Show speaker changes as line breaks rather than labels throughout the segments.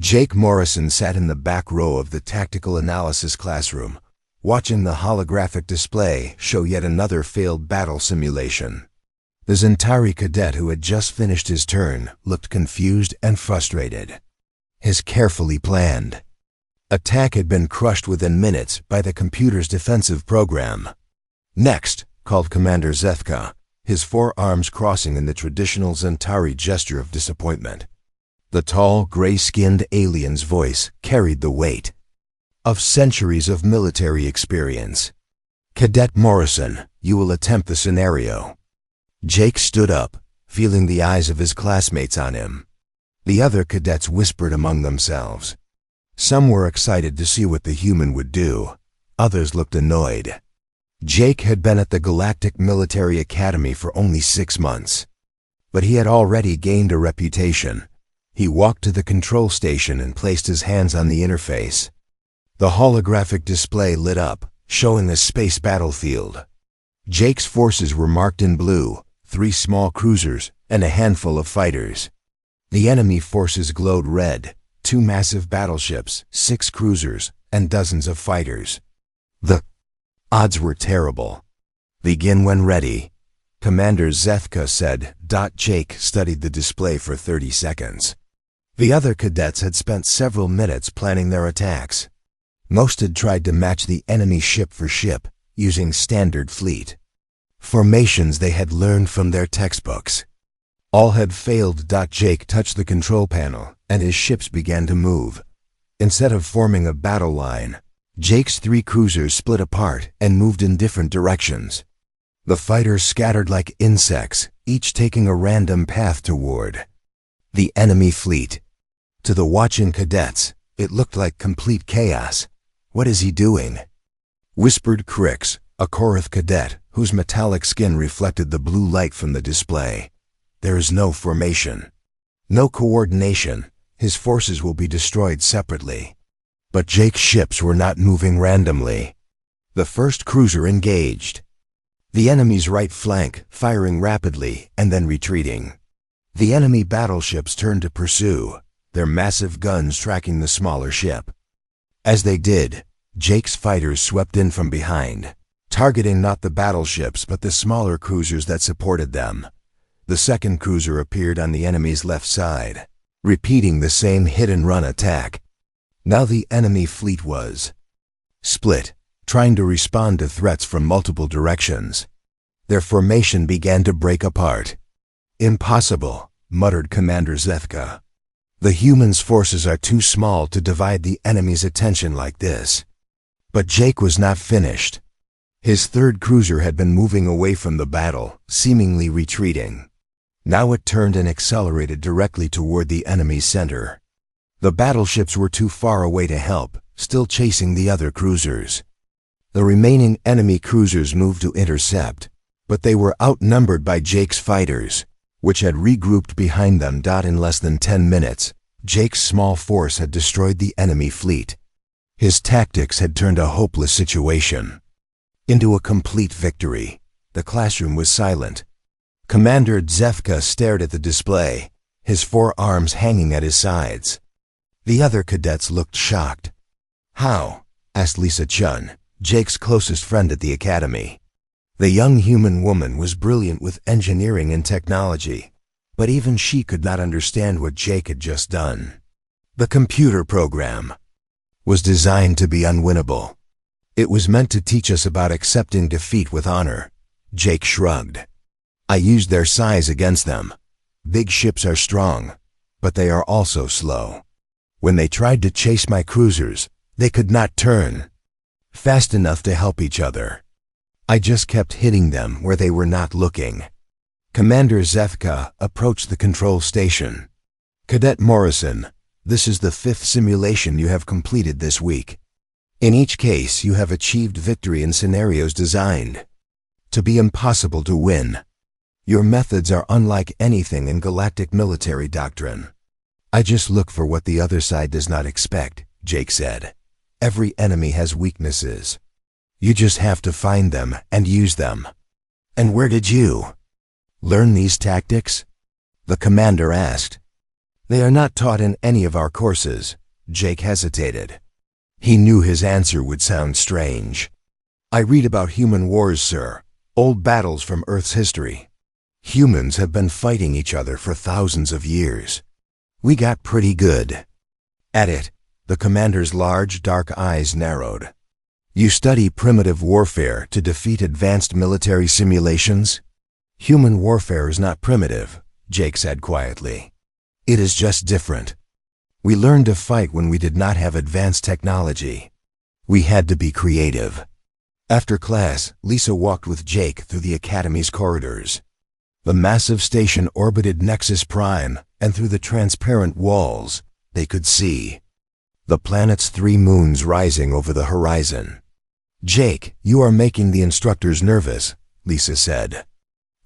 Jake Morrison sat in the back row of the tactical analysis classroom, watching the holographic display show yet another failed battle simulation. The Zentari cadet who had just finished his turn looked confused and frustrated. His carefully planned attack had been crushed within minutes by the computer's defensive program. "Next," called Commander Zethka, his forearms crossing in the traditional Zentari gesture of disappointment. The tall, gray-skinned alien's voice carried the weight of centuries of military experience. "Cadet Morrison, you will attempt the scenario." Jake stood up, feeling the eyes of his classmates on him. The other cadets whispered among themselves. Some were excited to see what the human would do. Others looked annoyed. Jake had been at the Galactic Military Academy for only 6 months, but he had already gained a reputation. He walked to the control station and placed his hands on the interface. The holographic display lit up, showing a space battlefield. Jake's forces were marked in blue, 3 small cruisers and a handful of fighters. The enemy forces glowed red, 2 massive battleships, 6 cruisers, and dozens of fighters. The odds were terrible. "Begin when ready," Commander Zethka said. Jake studied the display for 30 seconds. The other cadets had spent several minutes planning their attacks. Most had tried to match the enemy ship for ship, using standard fleet formations they had learned from their textbooks. All had failed. Jake touched the control panel, and his ships began to move. Instead of forming a battle line, Jake's 3 cruisers split apart and moved in different directions. The fighters scattered like insects, each taking a random path toward the enemy fleet. To the watching cadets, it looked like complete chaos. "What is he doing?" whispered Crix, a Korath cadet whose metallic skin reflected the blue light from the display. "There is no formation, no coordination. His forces will be destroyed separately." But Jake's ships were not moving randomly. The first cruiser engaged the enemy's right flank, firing rapidly and then retreating. The enemy battleships turned to pursue, their massive guns tracking the smaller ship. As they did, Jake's fighters swept in from behind, targeting not the battleships but the smaller cruisers that supported them. The second cruiser appeared on the enemy's left side, repeating the same hit-and-run attack. Now the enemy fleet was split, trying to respond to threats from multiple directions. Their formation began to break apart. "Impossible," muttered Commander Zethka. "The humans' forces are too small to divide the enemy's attention like this." But Jake was not finished. His third cruiser had been moving away from the battle, seemingly retreating. Now it turned and accelerated directly toward the enemy's center. The battleships were too far away to help, still chasing the other cruisers. The remaining enemy cruisers moved to intercept, but they were outnumbered by Jake's fighters, which had regrouped behind them. In less than 10 minutes, Jake's small force had destroyed the enemy fleet. His tactics had turned a hopeless situation into a complete victory. The classroom was silent. Commander Zethka stared at the display, his forearms hanging at his sides. The other cadets looked shocked. "How?" asked Lisa Chun, Jake's closest friend at the academy. The young human woman was brilliant with engineering and technology, but even she could not understand what Jake had just done. The computer program was designed to be unwinnable. It was meant to teach us about accepting defeat with honor. Jake shrugged. "I used their size against them. Big ships are strong, but they are also slow. When they tried to chase my cruisers, they could not turn fast enough to help each other. I just kept hitting them where they were not looking." Commander Zethka approached the control station. "Cadet Morrison, this is the 5th simulation you have completed this week. In each case, you have achieved victory in scenarios designed to be impossible to win. Your methods are unlike anything in galactic military doctrine." "I just look for what the other side does not expect," Jake said. "Every enemy has weaknesses. You just have to find them and use them." "And where did you learn these tactics?" the commander asked. They are not taught in any of our courses. Jake hesitated. He knew his answer would sound strange. I read about human wars, sir. Old battles from Earth's history. Humans have been fighting each other for thousands of years. We got pretty good at it. The commander's large, dark eyes narrowed. You study primitive warfare to defeat advanced military simulations? Human warfare is not primitive, Jake said quietly. It is just different. We learned to fight when we did not have advanced technology. We had to be creative. After class, Lisa walked with Jake through the Academy's corridors. The massive station orbited Nexus Prime, and through the transparent walls, they could see the planet's 3 moons rising over the horizon. Jake, you are making the instructors nervous, Lisa said.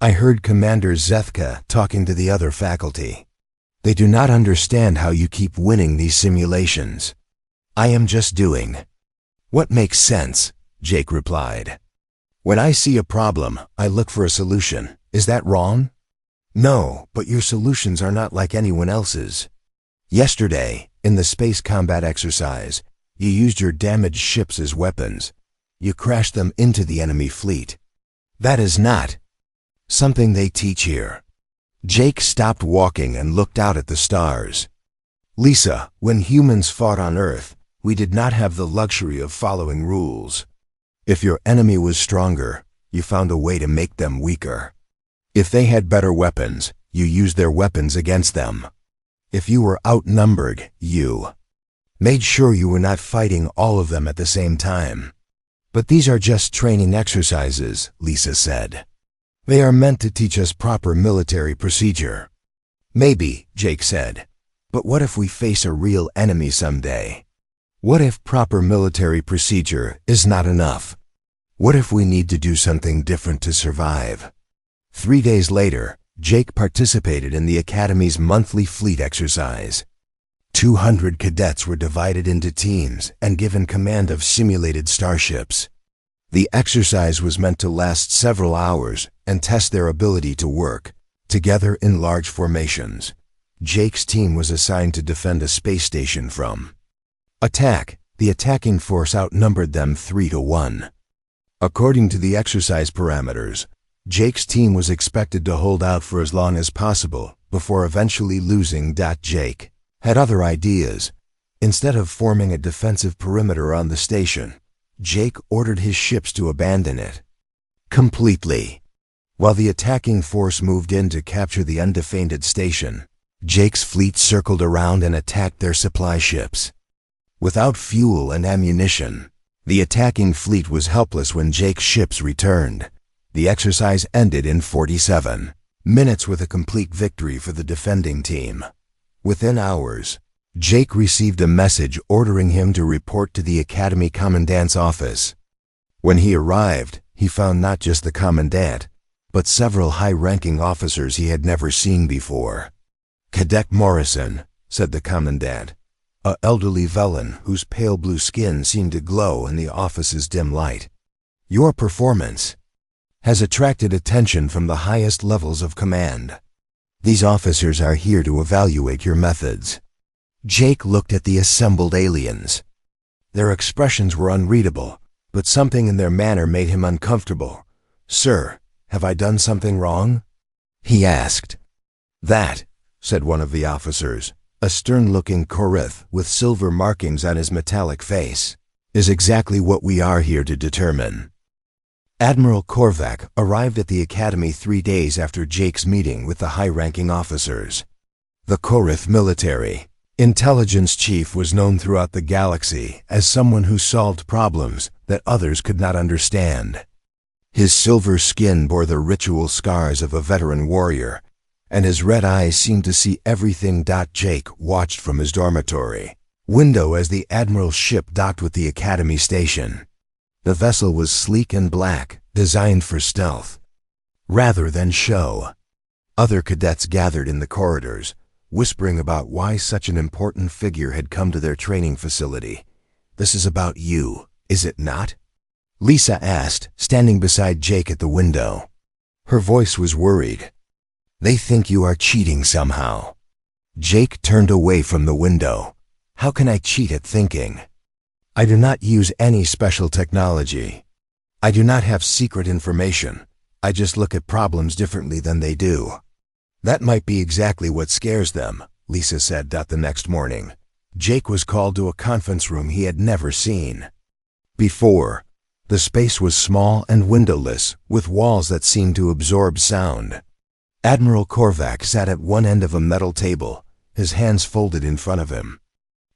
I heard Commander Zethka talking to the other faculty. They do not understand how you keep winning these simulations. I am just doing what makes sense, Jake replied. When I see a problem, I look for a solution. Is that wrong? No, but your solutions are not like anyone else's. Yesterday, in the space combat exercise, you used your damaged ships as weapons. You crashed them into the enemy fleet. That is not something they teach here. Jake stopped walking and looked out at the stars. Lisa, when humans fought on Earth, we did not have the luxury of following rules. If your enemy was stronger, you found a way to make them weaker. If they had better weapons, you used their weapons against them. If you were outnumbered, you made sure you were not fighting all of them at the same time. But these are just training exercises, Lisa said. They are meant to teach us proper military procedure. Maybe, Jake said. But what if we face a real enemy someday? What if proper military procedure is not enough? What if we need to do something different to survive? 3 days later, Jake participated in the Academy's monthly fleet exercise. 200 cadets were divided into teams and given command of simulated starships. The exercise was meant to last several hours and test their ability to work together in large formations. Jake's team was assigned to defend a space station from attack. The attacking force outnumbered them 3-1. According to the exercise parameters, Jake's team was expected to hold out for as long as possible before eventually losing. Jake had other ideas. Instead of forming a defensive perimeter on the station, Jake ordered his ships to abandon it completely. While the attacking force moved in to capture the undefended station, Jake's fleet circled around and attacked their supply ships. Without fuel and ammunition, the attacking fleet was helpless when Jake's ships returned. The exercise ended in 47 minutes with a complete victory for the defending team. Within hours, Jake received a message ordering him to report to the Academy Commandant's office. When he arrived, he found not just the Commandant, but several high-ranking officers he had never seen before. Cadet Morrison, said the Commandant, an elderly villain whose pale blue skin seemed to glow in the office's dim light. Your performance has attracted attention from the highest levels of command. These officers are here to evaluate your methods. Jake looked at the assembled aliens. Their expressions were unreadable, but something in their manner made him uncomfortable. Sir, have I done something wrong? He asked. That, said one of the officers, a stern-looking Korith with silver markings on his metallic face, is exactly what we are here to determine. Admiral Korvac arrived at the Academy 3 days after Jake's meeting with the high-ranking officers. The Korith military intelligence chief was known throughout the galaxy as someone who solved problems that others could not understand. His silver skin bore the ritual scars of a veteran warrior, and his red eyes seemed to see everything. Jake watched from his dormitory window as the Admiral's ship docked with the Academy station. The vessel was sleek and black, designed for stealth rather than show. Other cadets gathered in the corridors, whispering about why such an important figure had come to their training facility. This is about you, is it not? Lisa asked, standing beside Jake at the window. Her voice was worried. They think you are cheating somehow. Jake turned away from the window. How can I cheat at thinking? I do not use any special technology. I do not have secret information. I just look at problems differently than they do. That might be exactly what scares them, Lisa said. The next morning, Jake was called to a conference room he had never seen before. The space was small and windowless, with walls that seemed to absorb sound. Admiral Korvac sat at one end of a metal table, his hands folded in front of him.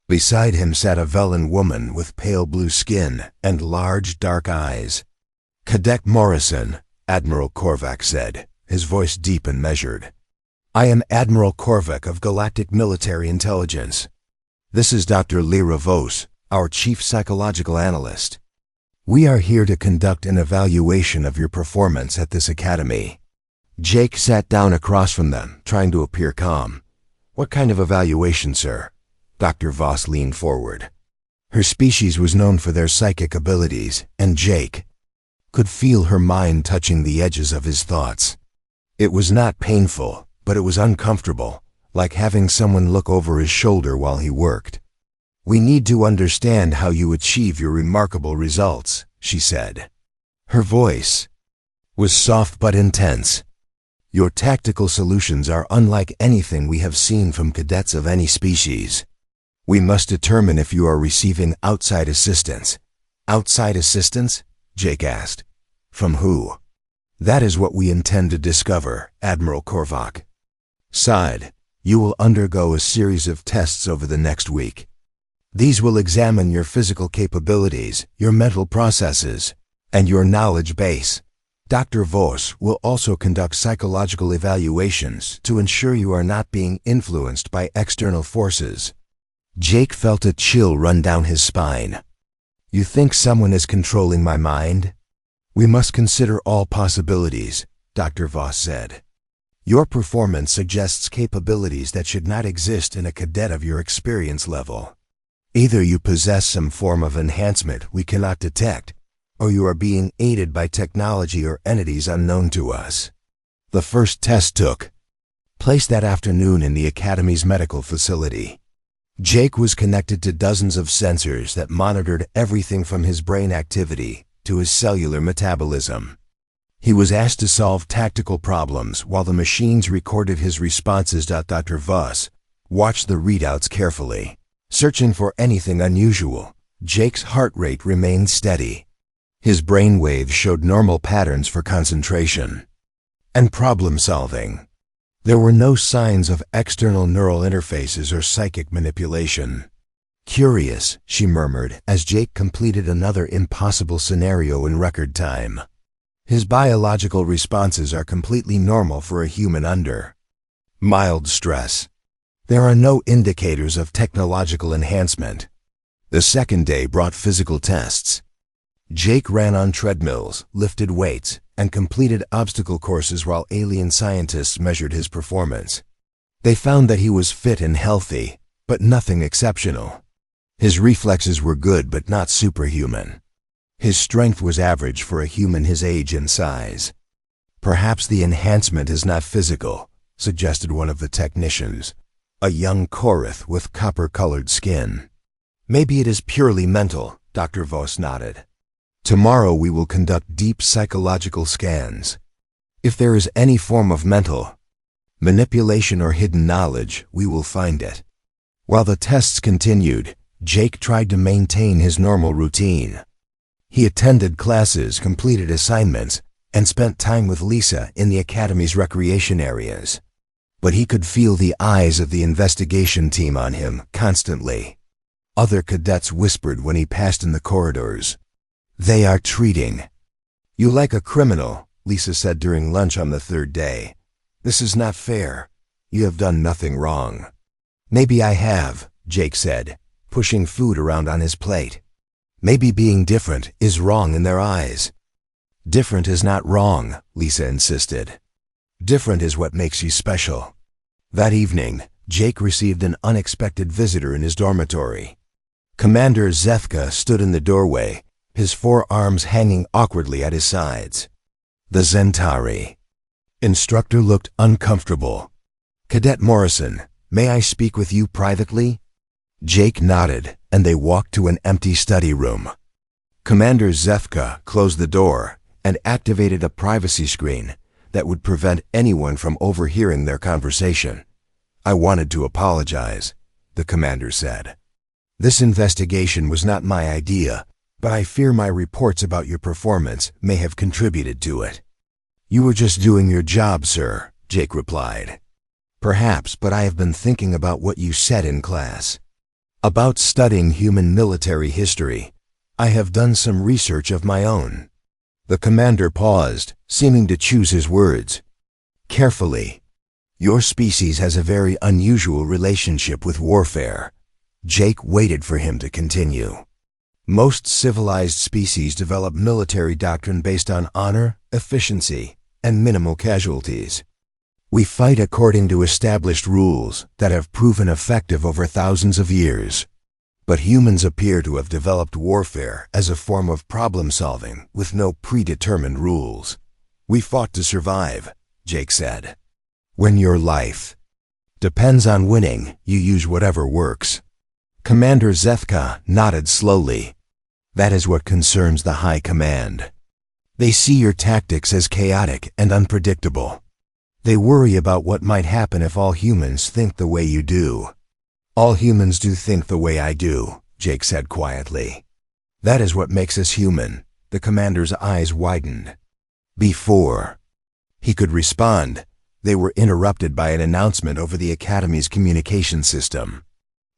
Beside him sat a Velen woman with pale blue skin and large dark eyes. Cadet Morrison, Admiral Korvac said, his voice deep and measured. I am Admiral Korvac of Galactic Military Intelligence. This is Dr. Lyra Vos, our Chief Psychological Analyst. We are here to conduct an evaluation of your performance at this academy. Jake sat down across from them, trying to appear calm. What kind of evaluation, sir? Dr. Vos leaned forward. Her species was known for their psychic abilities, and Jake could feel her mind touching the edges of his thoughts. It was not painful, but it was uncomfortable, like having someone look over his shoulder while he worked. We need to understand how you achieve your remarkable results, she said. Her voice was soft but intense. Your tactical solutions are unlike anything we have seen from cadets of any species. We must determine if you are receiving outside assistance. Outside assistance? Jake asked. From who? That is what we intend to discover, Admiral Korvac sighed. You will undergo a series of tests over the next week. These will examine your physical capabilities, your mental processes, and your knowledge base. Dr. Vos will also conduct psychological evaluations to ensure you are not being influenced by external forces. Jake felt a chill run down his spine. You think someone is controlling my mind? We must consider all possibilities, Dr. Vos said. Your performance suggests capabilities that should not exist in a cadet of your experience level. Either you possess some form of enhancement we cannot detect, or you are being aided by technology or entities unknown to us. The first test took place that afternoon in the Academy's medical facility. Jake was connected to dozens of sensors that monitored everything from his brain activity to his cellular metabolism. He was asked to solve tactical problems while the machines recorded his responses. Dr. Vos watched the readouts carefully, searching for anything unusual. Jake's heart rate remained steady. His brain waves showed normal patterns for concentration and problem solving. There were no signs of external neural interfaces or psychic manipulation. Curious, she murmured as Jake completed another impossible scenario in record time. His biological responses are completely normal for a human under mild stress. There are no indicators of technological enhancement. The second day brought physical tests. Jake ran on treadmills, lifted weights, and completed obstacle courses while alien scientists measured his performance. They found that he was fit and healthy, but nothing exceptional. His reflexes were good but not superhuman. His strength was average for a human his age and size. Perhaps the enhancement is not physical, suggested one of the technicians, a young Korath with copper-colored skin. Maybe it is purely mental, Dr. Vos nodded. Tomorrow we will conduct deep psychological scans. If there is any form of mental manipulation or hidden knowledge, we will find it. While the tests continued, Jake tried to maintain his normal routine. He attended classes, completed assignments, and spent time with Lisa in the Academy's recreation areas. But he could feel the eyes of the investigation team on him constantly. Other cadets whispered when he passed in the corridors. They are treating you like a criminal, Lisa said during lunch on the third day. This is not fair. You have done nothing wrong. Maybe I have, Jake said, pushing food around on his plate. Maybe being different is wrong in their eyes. Different is not wrong, Lisa insisted. Different is what makes you special. That evening, Jake received an unexpected visitor in his dormitory. Commander Zethka stood in the doorway, his forearms hanging awkwardly at his sides. The Zentari instructor looked uncomfortable. Cadet Morrison, May I speak with you privately? Jake nodded, and they walked to an empty study room. Commander Zefka closed the door and activated a privacy screen that would prevent anyone from overhearing their conversation. I wanted to apologize, the commander said. This investigation was not my idea, but I fear my reports about your performance may have contributed to it. You were just doing your job, sir, Jake replied. Perhaps, but I have been thinking about what you said in class. About studying human military history. I have done some research of my own. The commander paused, seeming to choose his words. Carefully. Your species has a very unusual relationship with warfare. Jake waited for him to continue. Most civilized species develop military doctrine based on honor, efficiency, and minimal casualties. We fight according to established rules that have proven effective over thousands of years. But humans appear to have developed warfare as a form of problem-solving with no predetermined rules. We fought to survive, Jake said. When your life depends on winning, you use whatever works. Commander Zefka nodded slowly. That is what concerns the High Command. They see your tactics as chaotic and unpredictable. They worry about what might happen if all humans think the way you do. All humans do think the way I do, Jake said quietly. That is what makes us human. The commander's eyes widened. Before he could respond, they were interrupted by an announcement over the Academy's communication system.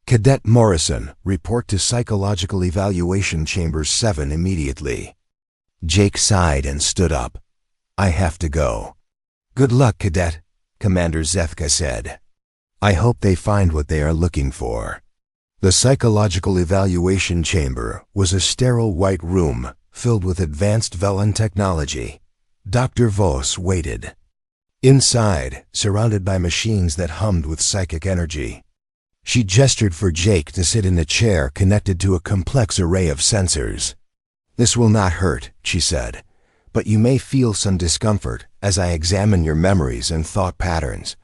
Cadet Morrison, report to Psychological Evaluation Chamber 7 immediately. Jake sighed and stood up. I have to go. Good luck, Cadet, Commander Zefka said. I hope they find what they are looking for. The Psychological Evaluation Chamber was a sterile white room filled with advanced Velen technology. Dr. Vos waited. Inside, surrounded by machines that hummed with psychic energy. She gestured for Jake to sit in a chair connected to a complex array of sensors. This will not hurt, she said, but you may feel some discomfort as I examine your memories and thought patterns.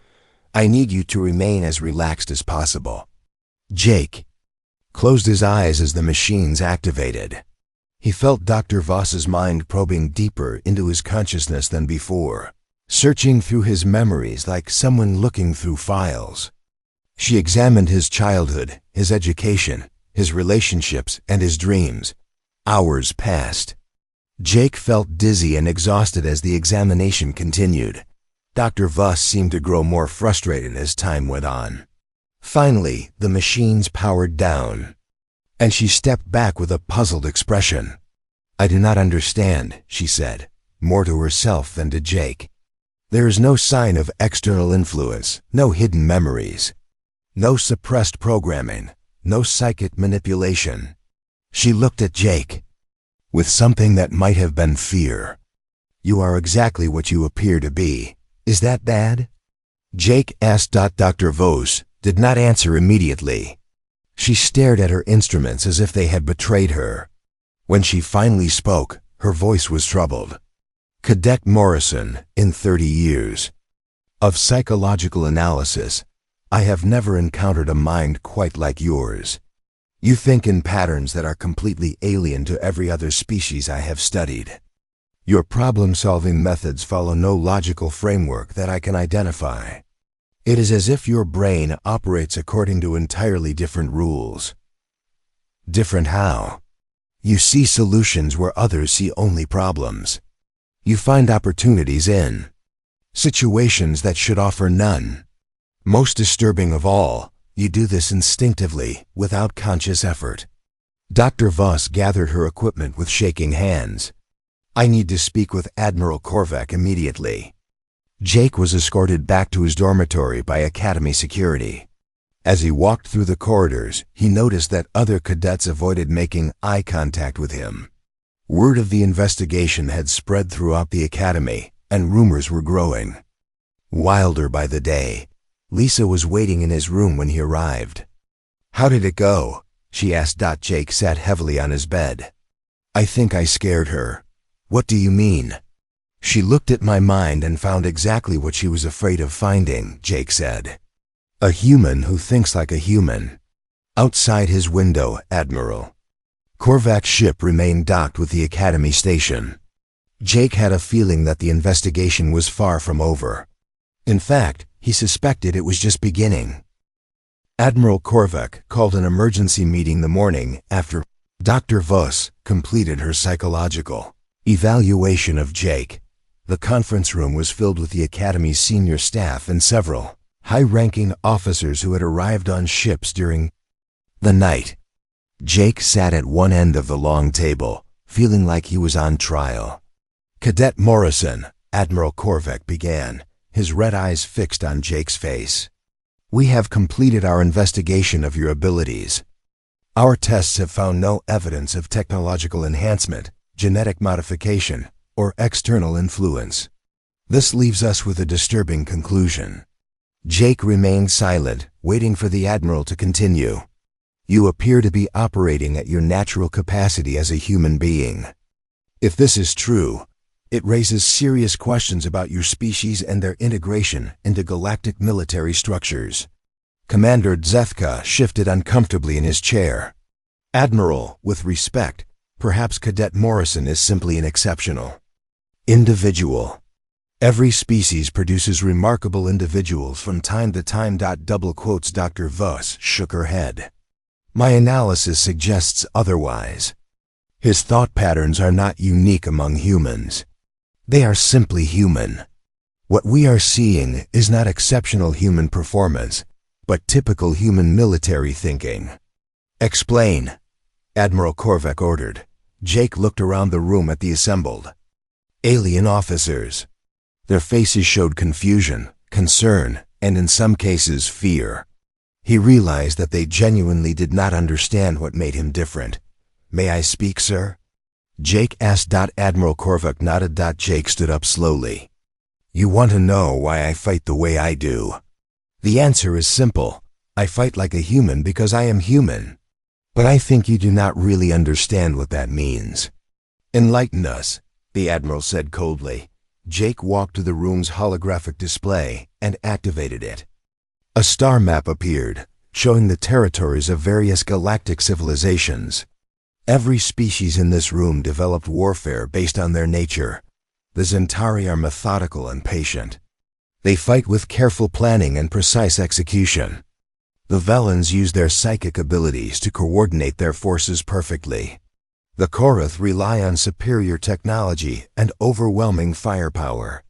I need you to remain as relaxed as possible. Jake closed his eyes as the machines activated. He felt Dr. Voss's mind probing deeper into his consciousness than before, searching through his memories like someone looking through files. She examined his childhood, his education, his relationships, and his dreams. Hours passed. Jake felt dizzy and exhausted as the examination continued. Dr. Voss seemed to grow more frustrated as time went on. Finally, the machines powered down, and she stepped back with a puzzled expression. I do not understand, she said, more to herself than to Jake. There is no sign of external influence, no hidden memories, no suppressed programming, no psychic manipulation. She looked at Jake with something that might have been fear. You are exactly what you appear to be. Is that bad? Jake asked. Dr. Vos did not answer immediately. She stared at her instruments as if they had betrayed her. When she finally spoke, her voice was troubled. Cadet Morrison, in 30 years of psychological analysis, I have never encountered a mind quite like yours. You think in patterns that are completely alien to every other species I have studied. Your problem-solving methods follow no logical framework that I can identify. It is as if your brain operates according to entirely different rules. Different how? You see solutions where others see only problems. You find opportunities in situations that should offer none. Most disturbing of all, you do this instinctively, without conscious effort. Dr. Voss gathered her equipment with shaking hands. I need to speak with Admiral Korvac immediately. Jake was escorted back to his dormitory by Academy security. As he walked through the corridors, he noticed that other cadets avoided making eye contact with him. Word of the investigation had spread throughout the Academy, and rumors were growing. Wilder by the day, Lisa was waiting in his room when he arrived. How did it go? She asked. Jake sat heavily on his bed. I think I scared her. What do you mean? She looked at my mind and found exactly what she was afraid of finding, Jake said. A human who thinks like a human. Outside his window, Admiral Korvac's ship remained docked with the Academy station. Jake had a feeling that the investigation was far from over. In fact, he suspected it was just beginning. Admiral Korvac called an emergency meeting the morning after Dr. Voss completed her psychological evaluation of Jake. The conference room was filled with the Academy's senior staff and several high-ranking officers who had arrived on ships during the night. Jake sat at one end of the long table, feeling like he was on trial. "Cadet Morrison," Admiral Korvac began, his red eyes fixed on Jake's face. "We have completed our investigation of your abilities. Our tests have found no evidence of technological enhancement, genetic modification, or external influence. This leaves us with a disturbing conclusion." Jake remained silent, waiting for the Admiral to continue. "You appear to be operating at your natural capacity as a human being. If this is true, it raises serious questions about your species and their integration into galactic military structures." Commander Zethka shifted uncomfortably in his chair. "Admiral, with respect, perhaps Cadet Morrison is simply an exceptional individual. Every species produces remarkable individuals from time to time. Double quotes. Dr. Voss shook her head. "My analysis suggests otherwise. His thought patterns are not unique among humans. They are simply human. What we are seeing is not exceptional human performance, but typical human military thinking." "Explain," Admiral Korvac ordered. Jake looked around the room at the assembled alien officers. Their faces showed confusion, concern, and in some cases fear. He realized that they genuinely did not understand what made him different. "May I speak, sir?" Jake asked. Admiral Korvac nodded. Jake stood up slowly. "You want to know why I fight the way I do? The answer is simple. I fight like a human because I am human. But I think you do not really understand what that means." "Enlighten us," the Admiral said coldly. Jake walked to the room's holographic display and activated it. A star map appeared, showing the territories of various galactic civilizations. Every species in this room developed warfare based on their nature. The Zentari are methodical and patient. They fight with careful planning and precise execution. The Velans use their psychic abilities to coordinate their forces perfectly. The Korath rely on superior technology and overwhelming firepower.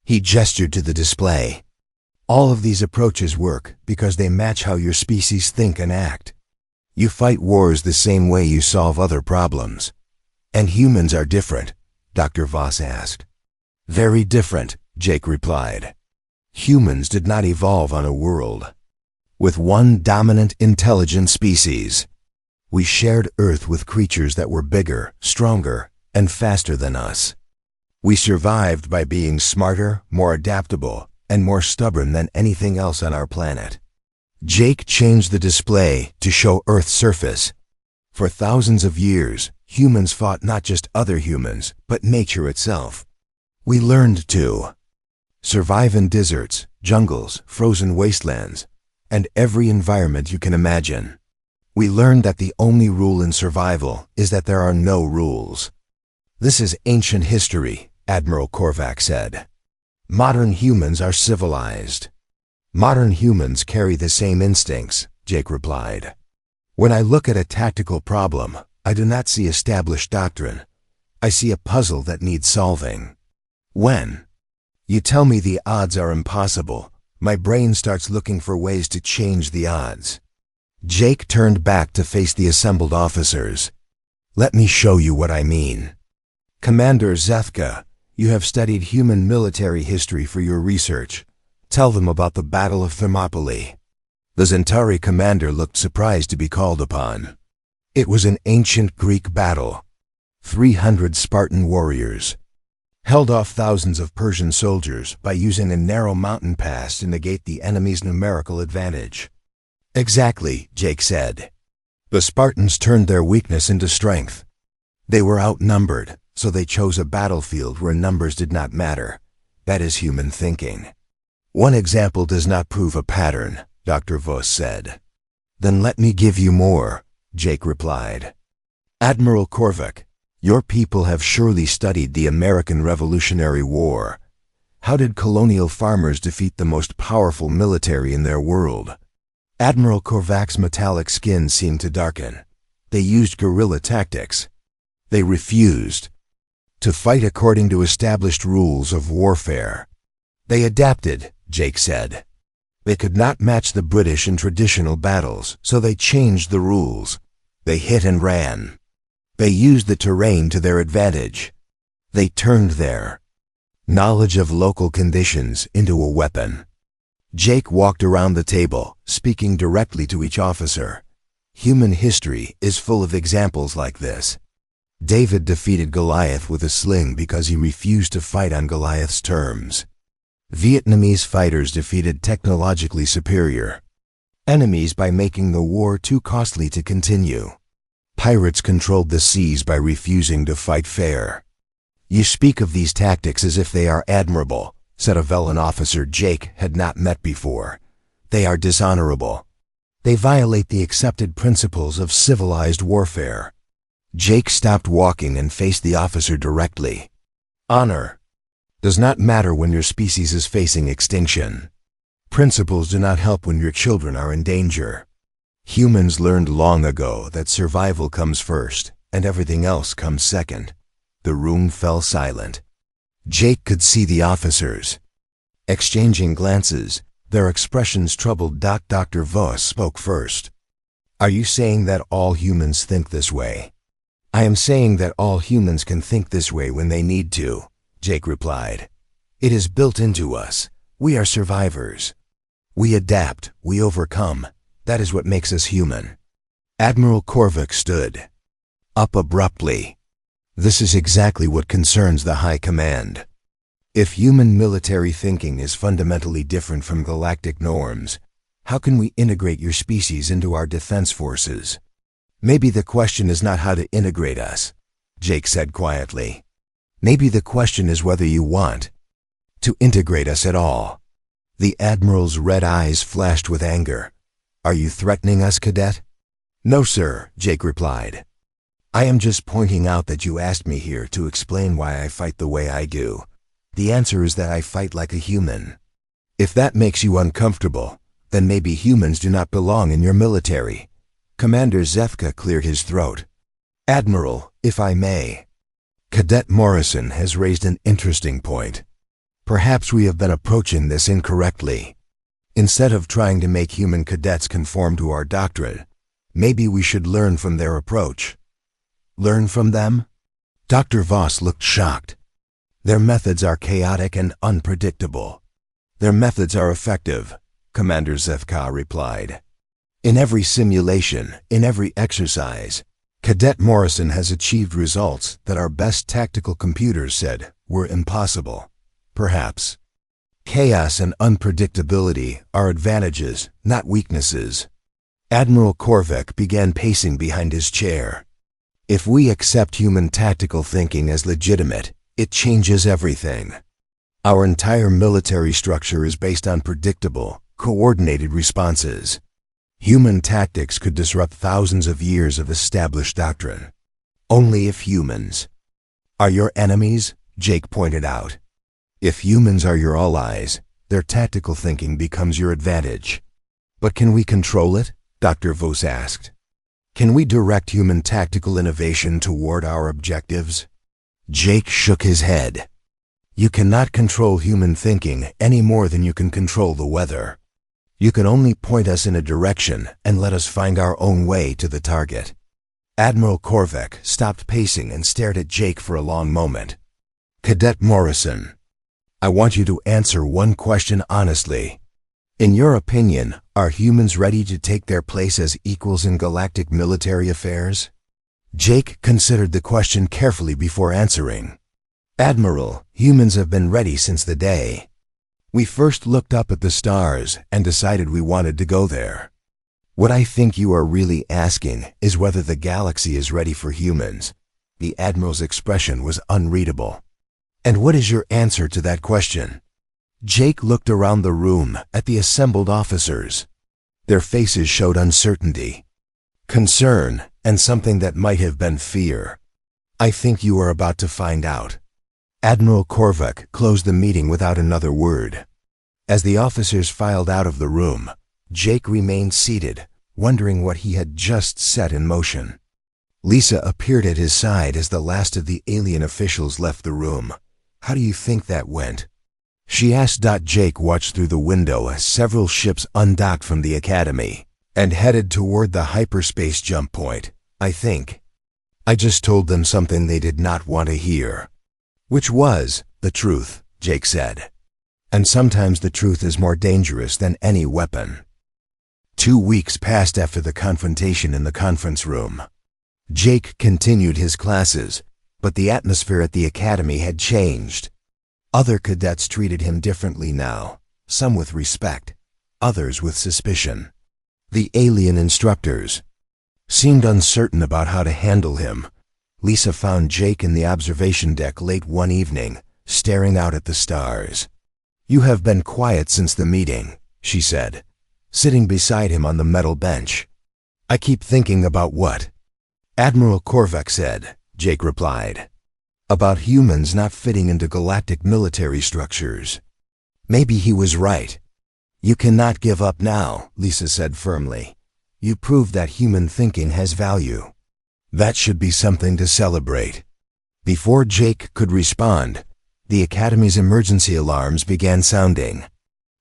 He gestured to the display. All of these approaches work because they match how your species think and act. You fight wars the same way you solve other problems. "And humans are different?" Dr. Voss asked. "Very different," Jake replied. "Humans did not evolve on a world with one dominant intelligent species. We shared Earth with creatures that were bigger, stronger, and faster than us. We survived by being smarter, more adaptable, and more stubborn than anything else on our planet." Jake changed the display to show Earth's surface. For thousands of years, humans fought not just other humans, but nature itself. We learned to survive in deserts, jungles, frozen wastelands, and every environment you can imagine. We learned that the only rule in survival is that there are no rules. "This is ancient history," Admiral Korvac said. "Modern humans are civilized." "Modern humans carry the same instincts," Jake replied. "When I look at a tactical problem, I do not see established doctrine. I see a puzzle that needs solving. When you tell me the odds are impossible, my brain starts looking for ways to change the odds." Jake turned back to face the assembled officers. "Let me show you what I mean. Commander Zethka, you have studied human military history for your research. Tell them about the Battle of Thermopylae." The Zentari commander looked surprised to be called upon. "It was an ancient Greek battle. 300 Spartan warriors held off thousands of Persian soldiers by using a narrow mountain pass to negate the enemy's numerical advantage." "Exactly," Jake said. "The Spartans turned their weakness into strength. They were outnumbered, so they chose a battlefield where numbers did not matter. That is human thinking. One example does not prove a pattern. Dr. Voss said. Then let me give you more, Jake replied. Admiral Korvac, your people have surely studied the American Revolutionary War. How did colonial farmers defeat the most powerful military in their world? Admiral Korvac's metallic skin seemed to darken. They used guerrilla tactics. They refused to fight according to established rules of warfare. They adapted, Jake said. They could not match the British in traditional battles, so they changed the rules. They hit and ran. They used the terrain to their advantage. They turned their knowledge of local conditions into a weapon. Jake walked around the table, speaking directly to each officer. Human history is full of examples like this. David defeated Goliath with a sling because he refused to fight on Goliath's terms. Vietnamese fighters defeated technologically superior enemies by making the war too costly to continue. Pirates controlled the seas by refusing to fight fair. You speak of these tactics as if they are admirable, said a Velen officer Jake had not met before. They are dishonorable. They violate the accepted principles of civilized warfare. Jake stopped walking and faced the officer directly. Honor does not matter when your species is facing extinction. Principles do not help when your children are in danger. Humans learned long ago that survival comes first and everything else comes second. The room fell silent. Jake could see the officers exchanging glances. Their expressions troubled. Dr. Voss spoke first. Are you saying that all humans think this way? I am saying that all humans can think this way when they need to, Jake replied. It is built into us. We are survivors. We adapt, we overcome. That is what makes us human. Admiral Korvac stood up abruptly. This is exactly what concerns the High Command. If human military thinking is fundamentally different from galactic norms, how can we integrate your species into our defense forces? Maybe the question is not how to integrate us, Jake said quietly. Maybe the question is whether you want to integrate us at all. The Admiral's red eyes flashed with anger. Are you threatening us, Cadet? No, sir, Jake replied. I am just pointing out that you asked me here to explain why I fight the way I do. The answer is that I fight like a human. If that makes you uncomfortable, then maybe humans do not belong in your military. Commander Zefka cleared his throat. Admiral, if I may. Cadet Morrison has raised an interesting point. Perhaps we have been approaching this incorrectly. Instead of trying to make human cadets conform to our doctrine, maybe we should learn from their approach. Learn from them? Dr. Voss looked shocked. Their methods are chaotic and unpredictable. Their methods are effective, Commander Zefka replied. In every simulation, in every exercise, Cadet Morrison has achieved results that our best tactical computers said were impossible. Perhaps chaos and unpredictability are advantages, not weaknesses. Admiral Korvac began pacing behind his chair. If we accept human tactical thinking as legitimate, it changes everything. Our entire military structure is based on predictable, coordinated responses. Human tactics could disrupt thousands of years of established doctrine. Only if humans are your enemies, Jake pointed out. If humans are your allies, their tactical thinking becomes your advantage. But can we control it? Dr. Voss asked. Can we direct human tactical innovation toward our objectives? Jake shook his head. You cannot control human thinking any more than you can control the weather. You can only point us in a direction and let us find our own way to the target. Admiral Korvac stopped pacing and stared at Jake for a long moment. Cadet Morrison, I want you to answer one question honestly. In your opinion, are humans ready to take their place as equals in galactic military affairs? Jake considered the question carefully before answering. Admiral, humans have been ready since the day we first looked up at the stars and decided we wanted to go there. What I think you are really asking is whether the galaxy is ready for humans. The Admiral's expression was unreadable. And what is your answer to that question? Jake looked around the room at the assembled officers. Their faces showed uncertainty, concern, and something that might have been fear. "I think you are about to find out." Admiral Korvac closed the meeting without another word. As the officers filed out of the room, Jake remained seated, wondering what he had just set in motion. Lisa appeared at his side as the last of the alien officials left the room. "How do you think that went?" she asked. Jake watched through the window as several ships undocked from the Academy and headed toward the hyperspace jump point. "I think I just told them something they did not want to hear." "Which was the truth," Jake said. "And sometimes the truth is more dangerous than any weapon." 2 weeks passed after the confrontation in the conference room. Jake continued his classes, but the atmosphere at the Academy had changed. Other cadets treated him differently now, some with respect, others with suspicion. The alien instructors seemed uncertain about how to handle him. Lisa found Jake in the observation deck late one evening, staring out at the stars. "You have been quiet since the meeting," she said, sitting beside him on the metal bench. "I keep thinking about what?" Admiral Korvac said, Jake replied. "About humans not fitting into galactic military structures." Maybe he was right. "You cannot give up now," Lisa said firmly. "You proved that human thinking has value. That should be something to celebrate." Before Jake could respond, the Academy's emergency alarms began sounding.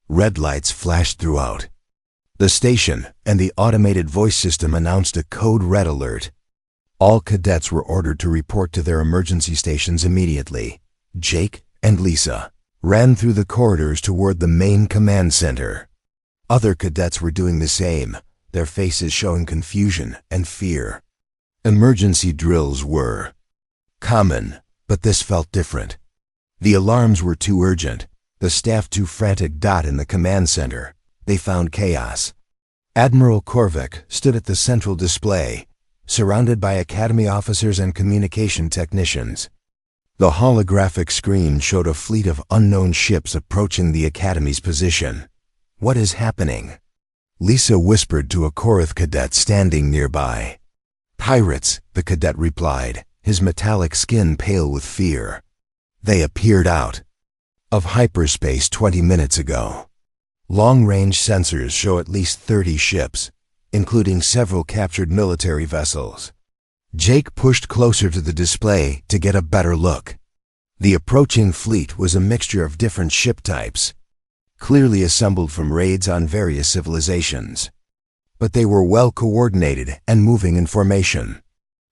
Red lights flashed throughout the station, and the automated voice system announced a code red alert. All cadets were ordered to report to their emergency stations immediately. Jake and Lisa ran through the corridors toward the main command center. Other cadets were doing the same, their faces showing confusion and fear. Emergency drills were common, but this felt different. The alarms were too urgent, the staff too frantic. In the command center, they found chaos. Admiral Korvac stood at the central display, surrounded by Academy officers and communication technicians. The holographic screen showed a fleet of unknown ships approaching the Academy's position. "What is happening?" Lisa whispered to a Korath cadet standing nearby. "Pirates," the cadet replied, his metallic skin pale with fear. "They appeared out of hyperspace 20 minutes ago. Long-range sensors show at least 30 ships, including several captured military vessels." Jake pushed closer to the display to get a better look. The approaching fleet was a mixture of different ship types, clearly assembled from raids on various civilizations. But they were well coordinated and moving in formation.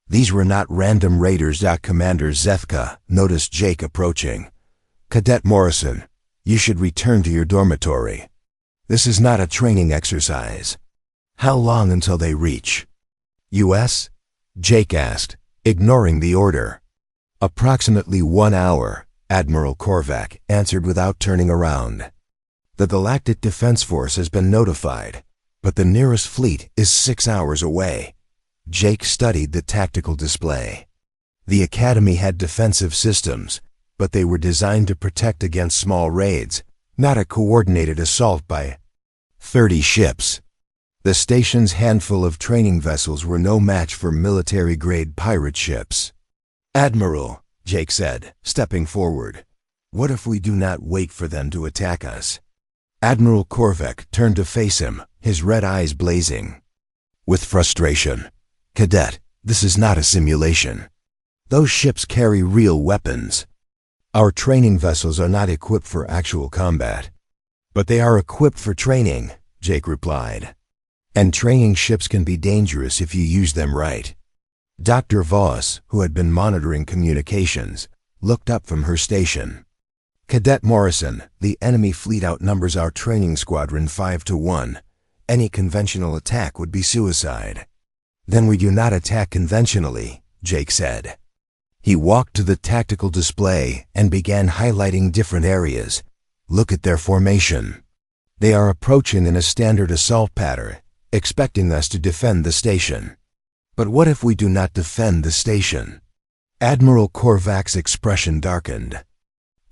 These were not random raiders. Commander Zethka noticed Jake approaching. "Cadet Morrison, you should return to your dormitory. This is not a training exercise." "How long until they reach US?" Jake asked, ignoring the order. "Approximately 1 hour," Admiral Korvac answered without turning around. "The Galactic Defense Force has been notified, but the nearest fleet is 6 hours away." Jake studied the tactical display. The Academy had defensive systems, but they were designed to protect against small raids, not a coordinated assault by 30 ships. The station's handful of training vessels were no match for military-grade pirate ships. "Admiral," Jake said, stepping forward, "what if we do not wait for them to attack us?" Admiral Korvac turned to face him, his red eyes blazing with frustration. "Cadet, this is not a simulation. Those ships carry real weapons. Our training vessels are not equipped for actual combat." "But they are equipped for training," Jake replied. "And training ships can be dangerous if you use them right." Dr. Voss, who had been monitoring communications, looked up from her station. "Cadet Morrison, the enemy fleet outnumbers our training squadron 5-1. Any conventional attack would be suicide." "Then we do not attack conventionally," Jake said. He walked to the tactical display and began highlighting different areas. "Look at their formation. They are approaching in a standard assault pattern, expecting us to defend the station." "But what if we do not defend the station?" Admiral Korvac's expression darkened.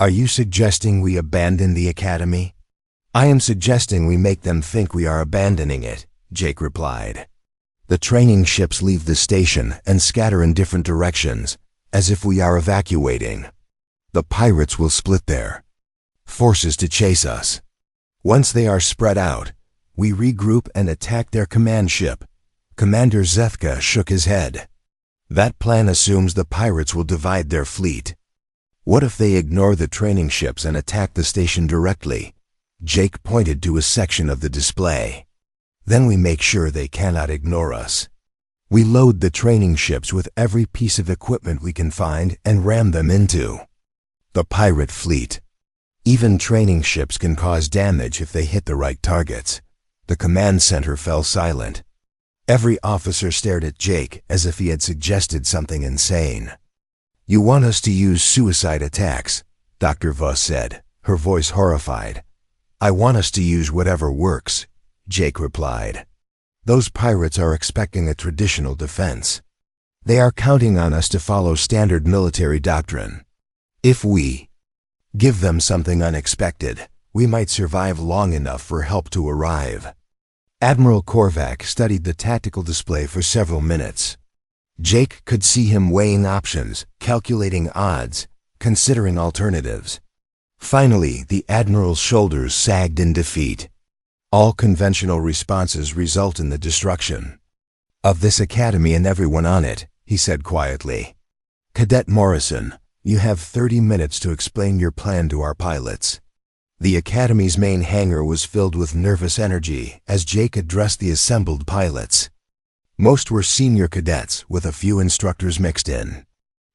"Are you suggesting we abandon the Academy?" "I am suggesting we make them think we are abandoning it," Jake replied. The training ships leave the station and scatter in different directions, as if we are evacuating. The pirates will split their forces to chase us. Once they are spread out, we regroup and attack their command ship. Commander Zethka shook his head. That plan assumes the pirates will divide their fleet. What if they ignore the training ships and attack the station directly? Jake pointed to a section of the display. Then we make sure they cannot ignore us. We load the training ships with every piece of equipment we can find and ram them into the pirate fleet. Even training ships can cause damage if they hit the right targets. The command center fell silent. Every officer stared at Jake as if he had suggested something insane. You want us to use suicide attacks, Dr. Voss said, her voice horrified. I want us to use whatever works, Jake replied. Those pirates are expecting a traditional defense. They are counting on us to follow standard military doctrine. If we give them something unexpected, we might survive long enough for help to arrive. Admiral Korvac studied the tactical display for several minutes. Jake could see him weighing options, calculating odds, considering alternatives. Finally, the Admiral's shoulders sagged in defeat. All conventional responses result in the destruction of this academy and everyone on it, he said quietly. Cadet Morrison, you have 30 minutes to explain your plan to our pilots. The Academy's main hangar was filled with nervous energy as Jake addressed the assembled pilots. Most were senior cadets, with a few instructors mixed in.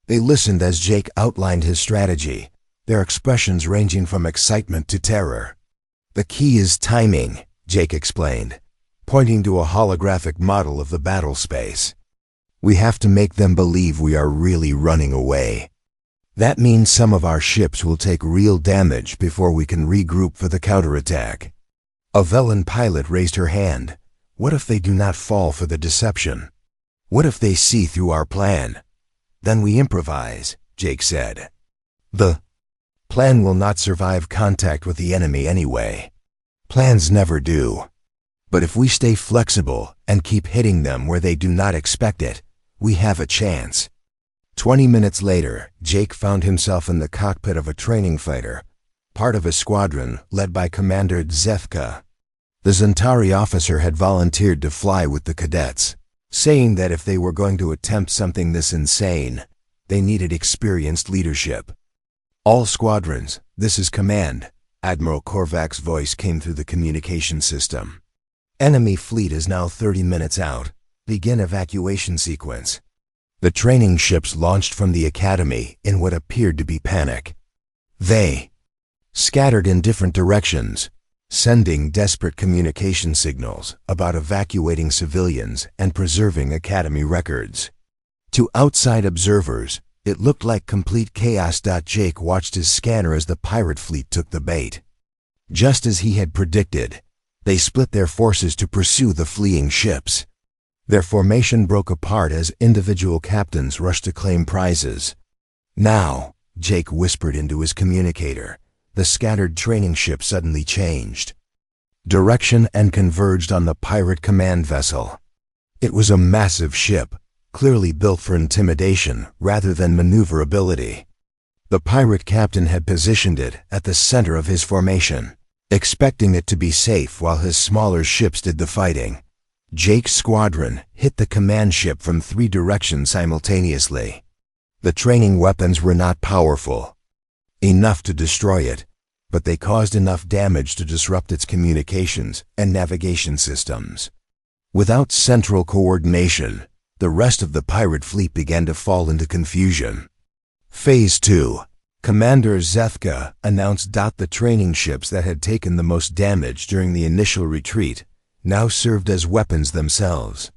They listened as Jake outlined his strategy, their expressions ranging from excitement to terror. The key is timing, Jake explained, pointing to a holographic model of the battle space. We have to make them believe we are really running away. That means some of our ships will take real damage before we can regroup for the counterattack. A Velen pilot raised her hand. What if they do not fall for the deception? What if they see through our plan? Then we improvise, Jake said. The plan will not survive contact with the enemy anyway. Plans never do. But if we stay flexible and keep hitting them where they do not expect it, we have a chance. 20 minutes later, Jake found himself in the cockpit of a training fighter, part of a squadron led by Commander Zethka. The Zentari officer had volunteered to fly with the cadets, saying that if they were going to attempt something this insane, they needed experienced leadership. All squadrons, this is command. Admiral Korvac's voice came through the communication system. Enemy fleet is now 30 minutes out. Begin evacuation sequence. The training ships launched from the academy in what appeared to be panic. They scattered in different directions, sending desperate communication signals about evacuating civilians and preserving academy records. To outside observers, it looked like complete chaos. Jake watched his scanner as the pirate fleet took the bait. Just as he had predicted, they split their forces to pursue the fleeing ships. Their formation broke apart as individual captains rushed to claim prizes. Now, Jake whispered into his communicator, the scattered training ship suddenly changed direction and converged on the pirate command vessel. It was a massive ship, clearly built for intimidation rather than maneuverability. The pirate captain had positioned it at the center of his formation, expecting it to be safe while his smaller ships did the fighting. Jake's squadron hit the command ship from 3 directions simultaneously. The training weapons were not powerful enough to destroy it, but they caused enough damage to disrupt its communications and navigation systems. Without central coordination, the rest of the pirate fleet began to fall into confusion. Phase 2. Commander Zethka announced. The training ships that had taken the most damage during the initial retreat now served as weapons themselves.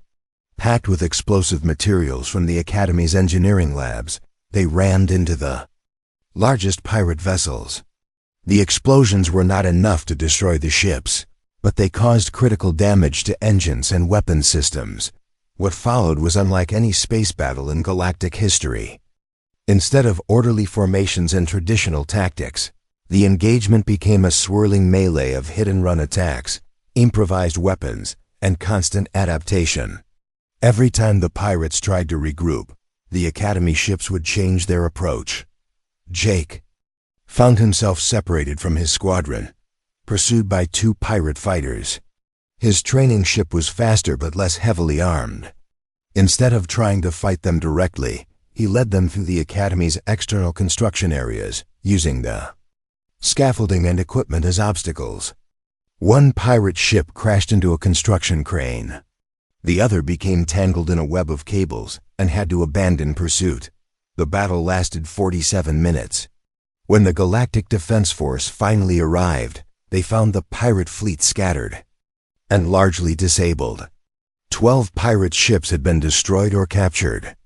Packed with explosive materials from the Academy's engineering labs, they rammed into the largest pirate vessels. The explosions were not enough to destroy the ships, but they caused critical damage to engines and weapon systems. What followed was unlike any space battle in galactic history. Instead of orderly formations and traditional tactics, the engagement became a swirling melee of hit-and-run attacks, improvised weapons, and constant adaptation. Every time the pirates tried to regroup, the Academy ships would change their approach. Jake found himself separated from his squadron, pursued by 2 pirate fighters. His training ship was faster but less heavily armed. Instead of trying to fight them directly, he led them through the Academy's external construction areas, using the scaffolding and equipment as obstacles. One pirate ship crashed into a construction crane. The other became tangled in a web of cables and had to abandon pursuit. The battle lasted 47 minutes. When the Galactic Defense Force finally arrived, they found the pirate fleet scattered and largely disabled. 12 pirate ships had been destroyed or captured.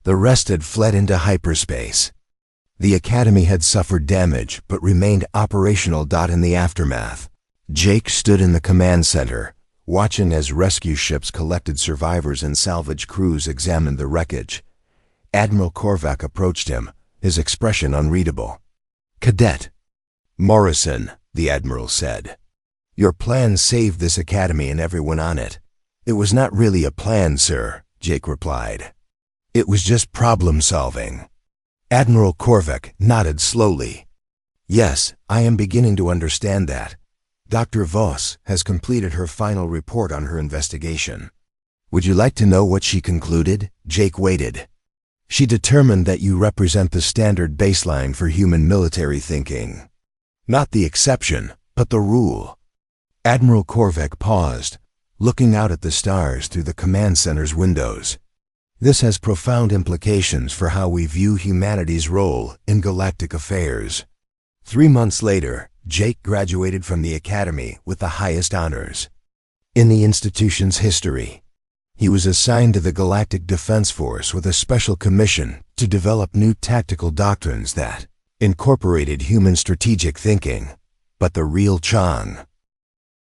The rest had fled into hyperspace. The Academy had suffered damage but remained operational. In the aftermath, Jake stood in the command center, watching as rescue ships collected survivors and salvage crews examined the wreckage. Admiral Korvac approached him, his expression unreadable. "Cadet Morrison," the Admiral said, "your plan saved this Academy and everyone on it." "It was not really a plan, sir," Jake replied. "It was just problem solving." Admiral Korvac nodded slowly. "Yes, I am beginning to understand that. Dr. Voss has completed her final report on her investigation." "Would you like to know what she concluded?" Jake waited. "She determined that you represent the standard baseline for human military thinking. Not the exception, but the rule." Admiral Korvac paused, looking out at the stars through the command center's windows. "This has profound implications for how we view humanity's role in galactic affairs." 3 months later, Jake graduated from the Academy with the highest honors in the institution's history. He was assigned to the Galactic Defense Force with a special commission to develop new tactical doctrines that incorporated human strategic thinking. But the real Chang